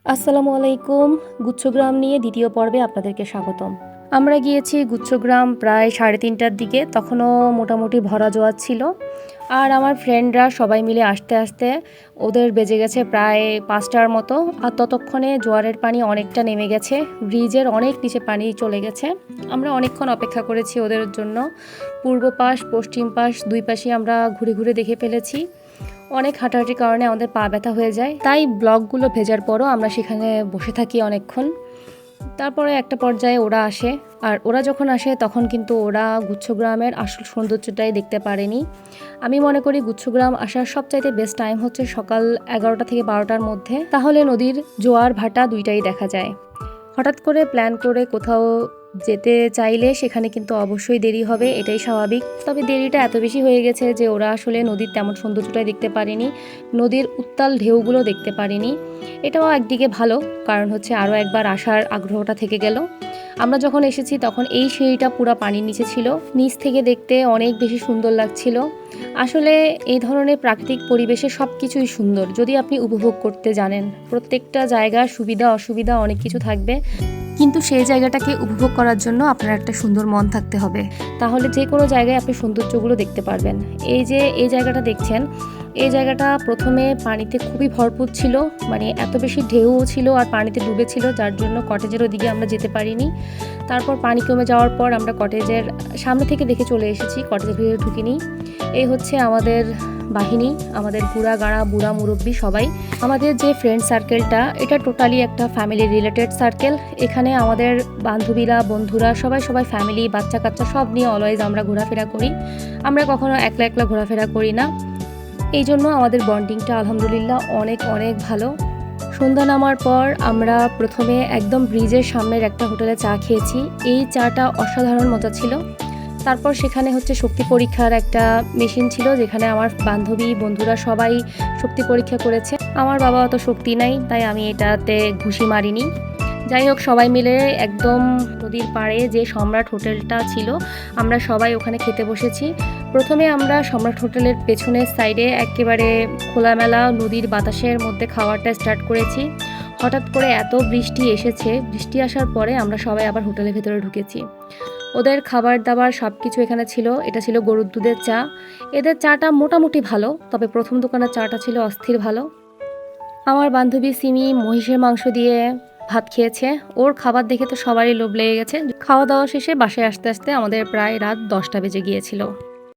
আসসালামু আলাইকুম। গুচ্ছগ্রাম নিয়ে দ্বিতীয় পর্বে আপনাদেরকে স্বাগতম। আমরা গিয়েছি গুচ্ছগ্রাম প্রায় 3:30টার দিকে, তখনও মোটামুটি ভরা জোয়ার ছিল। আর আমার ফ্রেন্ডরা সবাই মিলে আসতে আসতে ওদের বেজে গেছে প্রায় 5টার মতো। আর ততক্ষণে জোয়ারের পানি অনেকটা নেমে গেছে, ব্রিজের অনেক নিচে পানি চলে গেছে। আমরা অনেকক্ষণ অপেক্ষা করেছি ওদের জন্য। পূর্ব পাশ পশ্চিম পাশ দুই পাশে আমরা ঘুরে ঘুরে দেখে ফেলেছি। অনেক হাঁটাহাঁটির কারণে আমাদের পা ব্যথা হয়ে যায়, তাই ব্লগগুলো ভেজার পরও আমরা সেখানে বসে থাকি অনেকক্ষণ। তারপরে একটা পর্যায়ে ওরা আসে, আর ওরা যখন আসে তখন কিন্তু ওরা গুচ্ছগ্রামের আসল সৌন্দর্যটাই দেখতে পারেনি। আমি মনে করি গুচ্ছগ্রাম আসার সবচাইতে বেস্ট টাইম হচ্ছে সকাল 11টা থেকে 12টার মধ্যে, তাহলে নদীর জোয়ার ভাটা দুইটাই দেখা যায়। হঠাৎ করে প্ল্যান করে কোথাও যেতে চাইলে সেখানে কিন্তু অবশ্যই দেরি হবে, এটাই স্বাভাবিক। তবে দেরিটা এত বেশি হয়ে গেছে যে ওরা আসলে নদীর তেমন সৌন্দর্যটাই দেখতে পারেনি, নদীর উত্তাল ঢেউগুলো দেখতে পারেনি। এটাও একদিকে ভালো, কারণ হচ্ছে আরও একবার আসার আগ্রহটা থেকে গেল। আমরা যখন এসেছি তখন এই সিঁড়িটা পুরো পানির নিচে ছিল, নিচ থেকে দেখতে অনেক বেশি সুন্দর লাগছিল। আসলে এই ধরনের প্রাকৃতিক পরিবেশে সব কিছুই সুন্দর যদি আপনি উপভোগ করতে জানেন। প্রত্যেকটা জায়গার সুবিধা অসুবিধা অনেক কিছু থাকবে, কিন্তু সেই জায়গাটাকে উপভোগ করার জন্য আপনার একটা সুন্দর মন থাকতে হবে, তাহলে যে কোনো জায়গায় আপনি সৌন্দর্যগুলো দেখতে পারবেন। এই যে এই জায়গাটা দেখছেন, এই জায়গাটা প্রথমে পানিতে খুবই ভরপুর ছিল, মানে এত বেশি ঢেউও ছিল আর পানিতে ডুবেছিল, যার জন্য কটেজের ওদিকে আমরা যেতে পারিনি। তারপর পানি কমে যাওয়ার পর আমরা কটেজের সামনে থেকে দেখে চলে এসেছি, কটেজের ভিতরে ঢুকিনি। এই হচ্ছে আমাদের বাহিনী, আমাদের বুড়া গাড়া বুড়া মুরব্বী সবাই। আমাদের যে ফ্রেন্ড সার্কেলটা, এটা টোটালি একটা ফ্যামিলি রিলেটেড সার্কেল। এখানে আমাদের বান্ধবীরা বন্ধুরা সবাই ফ্যামিলি বাচ্চা কাচ্চা সব নিয়ে অলওয়েজ আমরা ঘোরাফেরা করি। আমরা কখনো একলা একলা ঘোরাফেরা করি না, এই জন্য আমাদের বন্ডিংটা আলহামদুলিল্লাহ অনেক অনেক ভালো। সন্ধ্যা নামার পর আমরা প্রথমে একদম ব্রিজের সামনের একটা হোটেলে চা খেয়েছি, এই চাটা অসাধারণ মজা ছিল। তারপর সেখানে হচ্ছে শক্তি পরীক্ষার একটা মেশিন ছিল, যেখানে আমার বান্ধবী বন্ধুরা সবাই শক্তি পরীক্ষা করেছে। আমার বাবা অত শক্তি নাই, তাই আমি এটাতে ঘুষি মারিনি। যাই হোক, সবাই মিলে একদম নদীর পাড়ে যে সম্রাট হোটেলটা ছিল, আমরা সবাই ওখানে খেতে বসেছি। প্রথমে আমরা সম্রাট হোটেলের পেছনের সাইডে একেবারে খোলামেলা নদীর বাতাসের মধ্যে খাওয়াটা স্টার্ট করেছি। হঠাৎ করে এত বৃষ্টি এসেছে, বৃষ্টি আসার পরে আমরা সবাই আবার হোটেলের ভেতরে ঢুকেছি। ওদের খাবার দাবার সব কিছু এখানে ছিল। এটা ছিল গরুর দুধের চা। এদের চাটা মোটামুটি ভালো, তবে প্রথম দোকানের চাটা ছিল অস্থির ভালো। আমার বান্ধবী সিমি মহিষের মাংস দিয়ে ভাত খেয়েছে, ওর খাবার দেখে তো সবারই লোভ লেগে গেছে। খাওয়া দাওয়া শেষে বাসায় আসতে আসতে আমাদের প্রায় রাত 10টা বেজে গিয়েছিল।